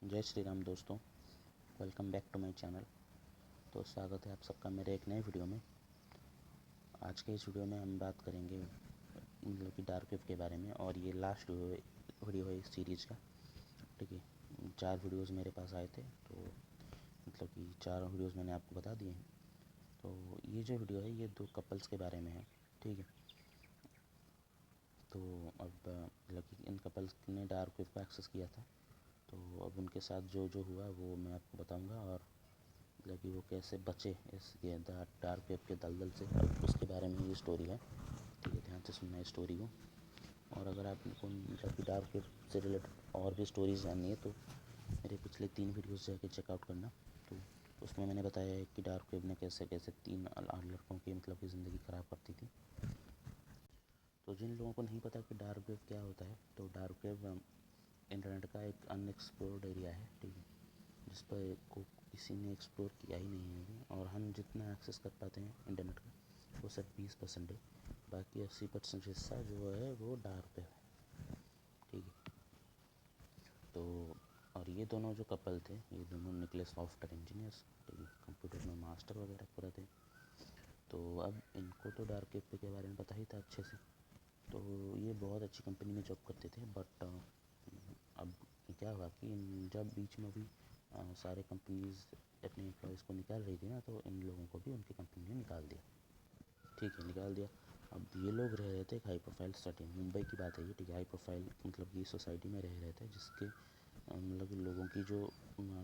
जय श्री राम दोस्तों, welcome back to my channel. तो स्वागत है आप सबका मेरे एक नए वीडियो में। आज के इस वीडियो में हम बात करेंगे मतलब कि डार्क वेब के बारे में, और ये लास्ट वीडियो है इस सीरीज़ का। ठीक है, 4 वीडियोस मेरे पास आए थे, तो मतलब कि 4 वीडियोस मैंने आपको बता दिए हैं। तो ये जो वीडियो है ये 2 कपल्स के बारे में है। ठीक है, तो अब मतलब कि इन कपल्स ने डार्क वेब को एक्सेस किया था, तो अब उनके साथ जो जो हुआ वो मैं आपको बताऊंगा, और मतलब कि वो कैसे बचे इस ये डार्क वेब के दलदल से, अब उसके बारे में ये स्टोरी है। ठीक है, ध्यान से सुनना है स्टोरी को। और अगर आपको मतलब कि डार्क वेब से रिलेटेड और भी स्टोरीज जाननी है तो मेरे पिछले 3 वीडियोस जाके चेकआउट करना। तो उसमें मैंने बताया है कि डार्क वेब ने कैसे कैसे 3 लड़कों की मतलब की ज़िंदगी ख़राब करती थी। तो जिन लोगों को नहीं पता कि डार्क वेब क्या होता है, तो डार्क वेब इंटरनेट का एक अनएक्सप्लोर्ड एरिया है। ठीक है, जिस पर को किसी ने एक्सप्लोर किया ही नहीं है, और हम जितना एक्सेस कर पाते हैं इंटरनेट का वो सिर्फ 20% है। बाकी 80% हिस्सा जो है वो डार्क वेब है। ठीक है, तो और ये दोनों जो कपल थे, ये दोनों निकले सॉफ्टवेयर इंजीनियर्स। ठीक है, कंप्यूटर में मास्टर वगैरह पूरा थे। तो अब इनको तो डार्क वेब के बारे में पता ही था अच्छे से। तो ये बहुत अच्छी कंपनी में जॉब करते थे, बट अब क्या हुआ कि जब बीच में भी सारे कंपनीज अपने एम्प्लॉयज़ को निकाल रही थी ना, तो इन लोगों को भी उनकी कंपनी ने निकाल दिया। ठीक है, निकाल दिया। अब ये लोग रह रहे थे एक हाई प्रोफाइल सोसाइटी में, मुंबई की बात है ये। ठीक है, हाई प्रोफाइल मतलब ये सोसाइटी में रह रहे थे, जिसके मतलब लोगों की जो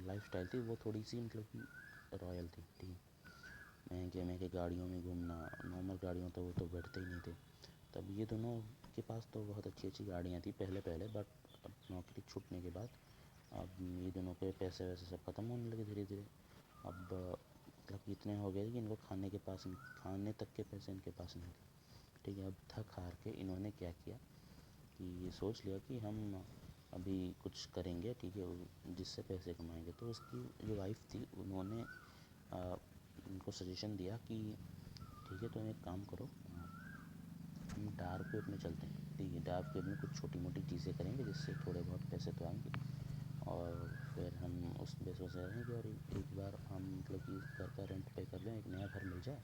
लाइफ स्टाइल थी वो थोड़ी सी मतलब कि रॉयल थी। ठीक है, महंगे महंगे गाड़ियों में घूमना, नॉर्मल गाड़ियों तो वो तो बैठते ही नहीं थे। तब ये दोनों के पास तो बहुत अच्छी अच्छी गाड़ियाँ थी पहले पहले, बट अब नौकरी छूटने के बाद अब ये दोनों के पैसे वैसे सब ख़त्म होने लगे धीरे धीरे। अब मतलब इतने हो गए कि इनको खाने तक के पैसे इनके पास नहीं थे। ठीक है, अब थक हार के इन्होंने क्या किया कि ये सोच लिया कि हम अभी कुछ करेंगे। ठीक है, जिससे पैसे कमाएंगे। तो उसकी जो वाइफ थी उन्होंने उनको सजेशन दिया कि ठीक है, तुम एक काम करो, हम डार्क वेब में चलते हैं। ठीक है, डार्क वेब में कुछ छोटी मोटी चीज़ें करेंगे जिससे थोड़े बहुत पैसे तो आएंगे, और फिर हम उस पैसों से रहेंगे, और एक बार हम मतलब कि घर का रेंट पे कर लें, एक नया घर मिल जाए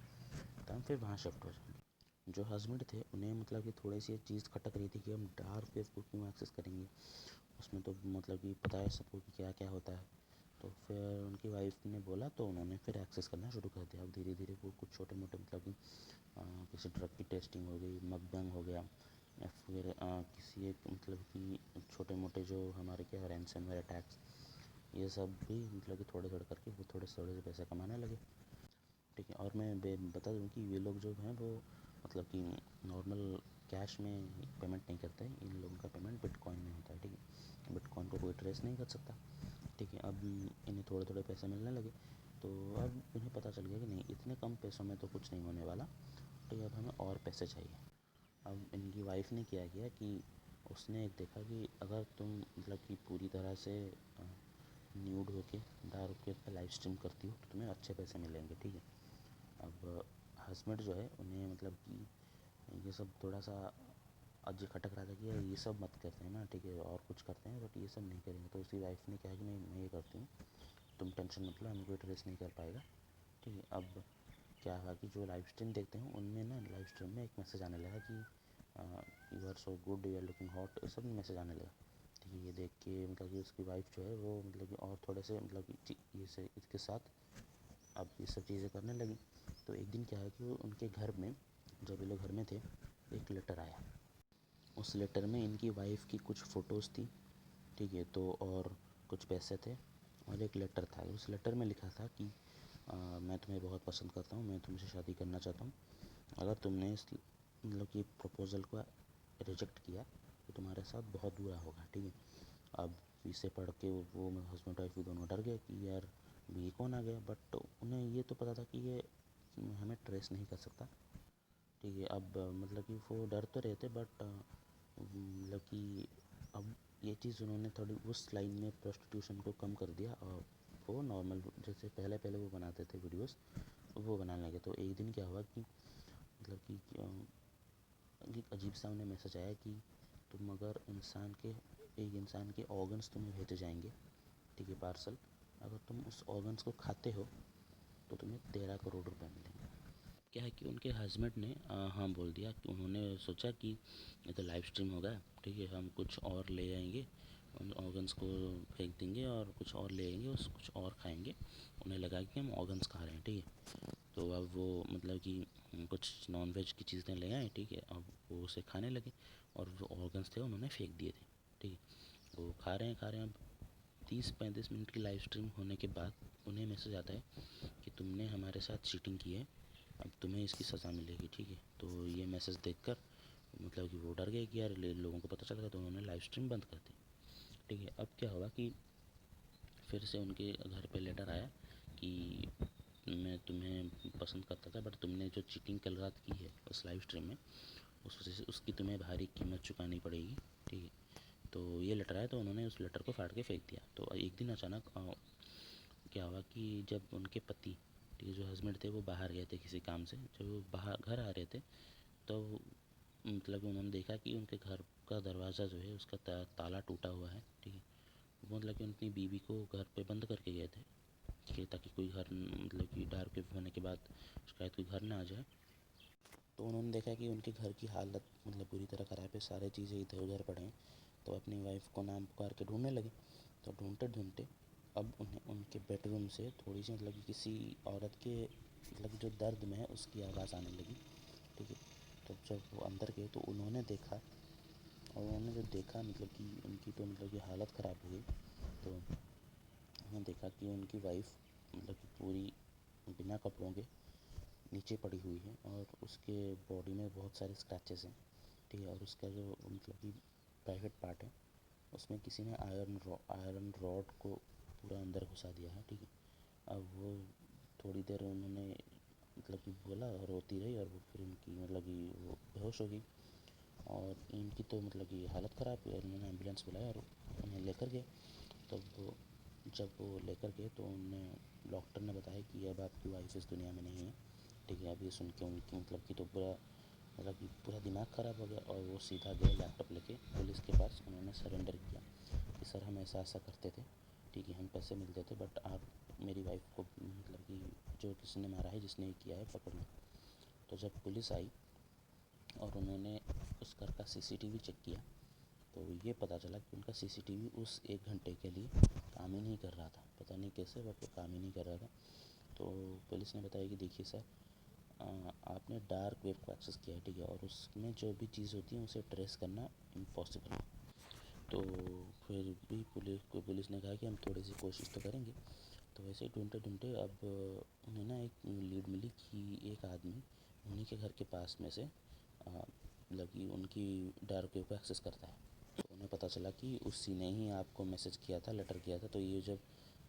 तो हम फिर वहाँ शिफ्ट हो जाएंगे। जो हस्बैंड थे उन्हें मतलब कि थोड़ी सी चीज़ खटक रही थी कि हम डार्क वेब को क्यों एक्सेस करेंगे, उसमें तो मतलब कि पता है सबको कि क्या क्या होता है। तो फिर उनकी वाइफ ने बोला, तो उन्होंने फिर एक्सेस करना शुरू कर दिया। अब धीरे धीरे वो कुछ छोटे मोटे मतलब कि किसी ड्रग की टेस्टिंग हो गई, मकबंग हो गया, या फिर किसी एक मतलब कि छोटे मोटे जो हमारे क्या रैंसमवेयर अटैक्स, ये सब भी मतलब कि थोड़े थोड़े करके वो थोड़े थोड़े से पैसे कमाने लगे। ठीक है, और मैं बता दूँ कि ये लोग जो हैं वो मतलब कि नॉर्मल कैश में पेमेंट नहीं करते हैं। इन लोगों का पेमेंट बिटकॉइन में होता है। ठीक है, बिटकॉइन को कोई ट्रेस नहीं कर सकता। ठीक है, अब इन्हें थोड़े थोड़े पैसे मिलने लगे, तो अब इन्हें पता चल गया कि नहीं, इतने कम पैसों में तो कुछ नहीं होने वाला। ठीक है, अब हमें और पैसे चाहिए। अब इनकी वाइफ ने क्या किया कि उसने एक देखा कि अगर तुम मतलब कि पूरी तरह से न्यूड होके डार्क वेब पे लाइव स्ट्रीम करती हो तो तुम्हें अच्छे पैसे मिलेंगे। ठीक है, अब हस्बैंड जो है उन्हें मतलब कि ये सब थोड़ा सा अज खटक रहा था कि यार ये सब मत करते हैं ना। ठीक है, और कुछ करते हैं बट ये सब नहीं करेंगे। तो उसकी वाइफ ने कहा कि नहीं, मैं ये करती हूँ, तुम टेंशन मत लो, हमें कोई ट्रेस नहीं कर पाएगा। ठीक है, अब क्या हुआ कि जो लाइव स्ट्रीम देखते हैं उनमें ना लाइव स्ट्रीम में एक मैसेज आने लगा कि you are so good, you are looking hot, सब मैसेज आने लगा। ठीक है, ये देख के मतलब कि उसकी वाइफ जो है वो मतलब कि और थोड़े से मतलब कि ये से इसके साथ अब ये सब चीज़ें करने लगी। तो एक दिन क्या है कि वो उनके घर में, जब ये लोग घर में थे, एक लेटर आया। उस लेटर में इनकी वाइफ की कुछ फ़ोटोज़ थी। ठीक है, तो और कुछ पैसे थे, और एक लेटर था। उस लेटर में लिखा था कि मैं तुम्हें बहुत पसंद करता हूँ, मैं तुमसे शादी करना चाहता हूँ। अगर तुमने इस मतलब कि प्रपोज़ल को रिजेक्ट किया तो तुम्हारे साथ बहुत बुरा होगा। ठीक है, अब इसे पढ़ के वो हस्बैंड वाइफ भी दोनों डर गए कि यार ये कौन आ गया, बट उन्हें ये तो पता था कि ये हमें ट्रेस नहीं कर सकता। ठीक है, अब मतलब कि वो डर तो रहे थे, बट मतलब कि अब ये चीज़ उन्होंने थोड़ी उस लाइन में प्रोस्टिट्यूशन को कम कर दिया, और वो नॉर्मल जैसे पहले पहले वो बनाते थे वीडियोस वो बनाने लगे। तो एक दिन क्या हुआ कि मतलब कि एक अजीब सा उन्हें मैसेज आया कि तुम अगर इंसान के एक इंसान के ऑर्गन्स तुम्हें भेजे जाएंगे ठीक है, पार्सल, अगर तुम उस ऑर्गन्स को खाते हो तो तुम्हें 13 करोड़ रुपए मिलेंगे। क्या है कि उनके हस्बैंड ने हाँ बोल दिया कि उन्होंने सोचा कि ये तो लाइव स्ट्रीम होगा, ठीक है, हम कुछ और ले आएंगे, उन ऑर्गन्स को फेंक देंगे और कुछ और ले आएंगे, उस कुछ और खाएंगे। उन्हें लगा कि हम ऑर्गन्स खा रहे हैं, ठीक है। तो अब वो मतलब कि कुछ नॉन वेज की चीज़ें ले आए, ठीक है, अब वो उसे खाने लगे और जो ऑर्गन्स थे उन्होंने फेंक दिए थे, ठीक है। वो खा रहे हैं। अब 30-35 मिनट की लाइव स्ट्रीम होने के बाद उन्हें मैसेज आता है कि तुमने हमारे साथ चीटिंग की है, अब तुम्हें इसकी सज़ा मिलेगी, ठीक है। तो ये मैसेज देखकर मतलब कि वो डर गए कि यार लोगों को पता चल गया, तो उन्होंने लाइव स्ट्रीम बंद कर दी, ठीक है। अब क्या हुआ कि फिर से उनके घर पे लेटर आया कि मैं तुम्हें पसंद करता था, बट तुमने जो चीटिंग कल रात की है उस लाइव स्ट्रीम में, उस वजह से उसकी तुम्हें भारी कीमत चुकानी पड़ेगी, ठीक है। तो ये लेटर आया, तो उन्होंने उस लेटर को फाड़ के फेंक दिया। तो एक दिन अचानक क्या हुआ कि जब उनके पति, ठीक है, जो हस्बैंड थे, वो बाहर गए थे किसी काम से, जब वो बाहर घर आ रहे थे तो मतलब उन्होंने देखा कि उनके घर का दरवाज़ा जो है उसका ताला टूटा हुआ है, ठीक है। वो मतलब कि अपनी बीवी को घर पे बंद करके गए थे, ठीक है, ताकि कोई घर मतलब कि डार्क वेब होने के बाद शायद कोई घर ना आ जाए। तो उन्होंने देखा कि उनके घर की हालत मतलब बुरी तरह ख़राब है, सारे चीज़ें इधर उधर पड़े हैं। तो अपनी वाइफ को नाम पुकार के ढूंढने लगे। तो ढूंढते ढूंढते अब उन्हें उनके बेडरूम से थोड़ी सी मतलब कि किसी औरत के मतलब जो दर्द में है उसकी आवाज़ आने लगी, ठीक है। तो जब वो अंदर गए तो उन्होंने देखा, और उन्होंने जो देखा मतलब कि उनकी तो मतलब कि हालत ख़राब हो गई। तो उन्होंने देखा कि उनकी वाइफ मतलब कि पूरी बिना कपड़ों के नीचे पड़ी हुई है और उसके बॉडी में बहुत सारे स्क्रैचेस हैं, ठीक है। और उसका जो मतलब कि प्राइवेट पार्ट है उसमें किसी ने आयरन रॉड को पूरा अंदर घुसा दिया है, ठीक है। अब वो थोड़ी देर उन्होंने मतलब कि बोला और रोती रही, और वो फिर उनकी मतलब कि वो बेहोश हो गई और इनकी तो मतलब कि हालत ख़राब हुई और उन्होंने एम्बुलेंस बुलाया और उन्हें लेकर गए। तब वो जब वो लेकर गए तो उन्हें डॉक्टर ने बताया कि अब आपकी वाइफ इस दुनिया में नहीं है, ठीक है। अब ये सुन के उनकी मतलब कि तो पूरा मतलब कि पूरा दिमाग ख़राब हो गया और वो सीधा गए लैपटॉप लेके पुलिस के पास। उन्होंने सरेंडर किया कि सर हम ऐसा ऐसा करते थे, ठीक है, हम पैसे मिलते थे, बट आप मेरी वाइफ को मतलब कि जो किसने मारा है, जिसने किया है, पकड़ लो। तो जब पुलिस आई और उन्होंने उस घर का सीसीटीवी चेक किया तो ये पता चला कि उनका सीसीटीवी उस 1 घंटे के लिए काम ही नहीं कर रहा था, पता नहीं कैसे, बट वो काम ही नहीं कर रहा था। तो पुलिस ने बताया कि देखिए सर, आपने डार्क वेब को एक्सेस किया है, ठीक है, और उसमें जो भी चीज़ होती है उसे ट्रेस करना इम्पॉसिबल है। तो फिर भी पुलिस ने कहा कि हम थोड़ी सी कोशिश तो करेंगे। तो वैसे ही ढूंढते ढूंढते अब उन्हें ना एक लीड मिली कि एक आदमी उन्हीं के घर के पास में से मतलब कि उनकी डार्क वेब को एक्सेस करता है। तो उन्हें पता चला कि उसी ने ही आपको मैसेज किया था, लेटर किया था। तो ये जब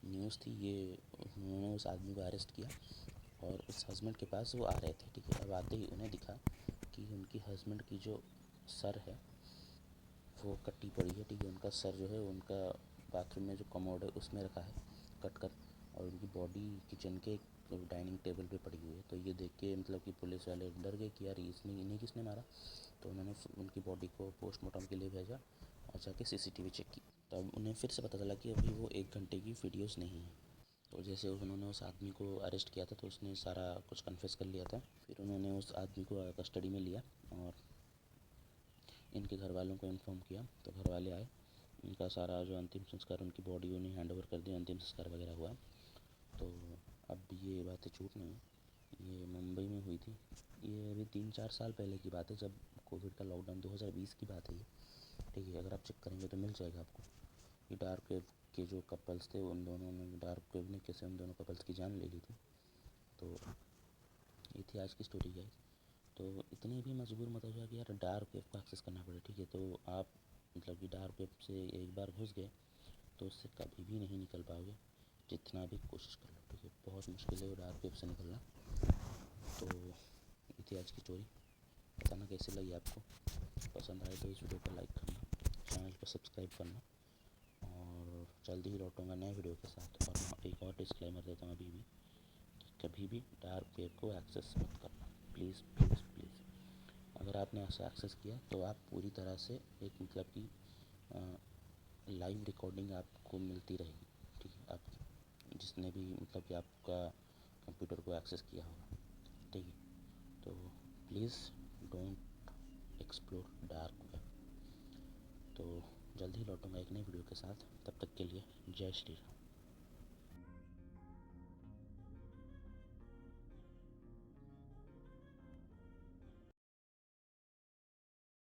न्यूज़ थी, ये उन्होंने उस आदमी को अरेस्ट किया और उस हस्बैंड के पास वो आ रहे थे, ठीक है। अब आते ही उन्हें दिखा कि उनकी हस्बैंड की जो सर है वो कटी पड़ी है, ठीक है। उनका सर जो है उनका बाथरूम में जो कमोड है उसमें रखा है कट कर, और उनकी बॉडी किचन के डाइनिंग टेबल पे पड़ी हुई है। तो ये देख के मतलब कि पुलिस वाले डर गए कि यार इसने इन्हें किसने मारा। तो उन्होंने उनकी बॉडी को पोस्टमार्टम के लिए भेजा और जाके सीसीटीवी चेक की। तब उन्हें फिर से पता चला कि अभी वो 1 घंटे की वीडियोस नहीं है। तो जैसे उन्होंने उस आदमी को अरेस्ट किया था तो उसने सारा कुछ कन्फेस कर लिया था। फिर उन्होंने उस आदमी को कस्टडी में लिया और इनके घर वालों को इन्फॉर्म किया। तो घर वाले आए, इनका सारा जो अंतिम संस्कार, उनकी बॉडी उन्हें हैंड ओवर कर दिया, अंतिम संस्कार वगैरह हुआ। तो अब ये बातें झूठ नहीं है, ये मुंबई में हुई थी। ये अभी 3-4 साल पहले की बात है, जब कोविड का लॉकडाउन 2020 की बात है ये, ठीक है। अगर आप चेक करेंगे तो मिल जाएगा आपको। ये डार्क वेब के जो कपल्स थे उन दोनों ने, डार्क वेब ने कैसे उन दोनों कपल्स की जान ले ली थी। तो ये थी आज की स्टोरी गाइस। तो इतने भी मजबूर मत हो जाए कि यार डार्क वेब को एक्सेस करना पड़े, ठीक है। तो आप मतलब कि डार्क वेब से एक बार घुस गए तो उससे कभी भी नहीं निकल पाओगे, जितना भी कोशिश कर लो, ठीक है। बहुत मुश्किल है वो डार्क वेब से निकलना। तो ये थी आज की स्टोरी। बताना कैसी लगी आपको, पसंद आए तो इस वीडियो को लाइक करना, चैनल को सब्सक्राइब करना, और जल्दी ही लौटूंगा नए वीडियो के साथ। और हाँ, एक और डिस्क्लेमर देता हूँ अभी भी कि कभी भी डार्क वेब को एक्सेस मत करना, प्लीज़ प्लीज़ प्लीज़। अगर आपने ऐसा एक्सेस किया तो आप पूरी तरह से एक मतलब कि लाइव रिकॉर्डिंग आपको मिलती रहेगी, ठीक है। जिसने भी मतलब कि आपका कंप्यूटर को एक्सेस किया होगा, ठीक है। तो please don't explore dark web. तो जल्द ही लौटूंगा एक नई वीडियो के साथ, तब तक के लिए जय श्री राम।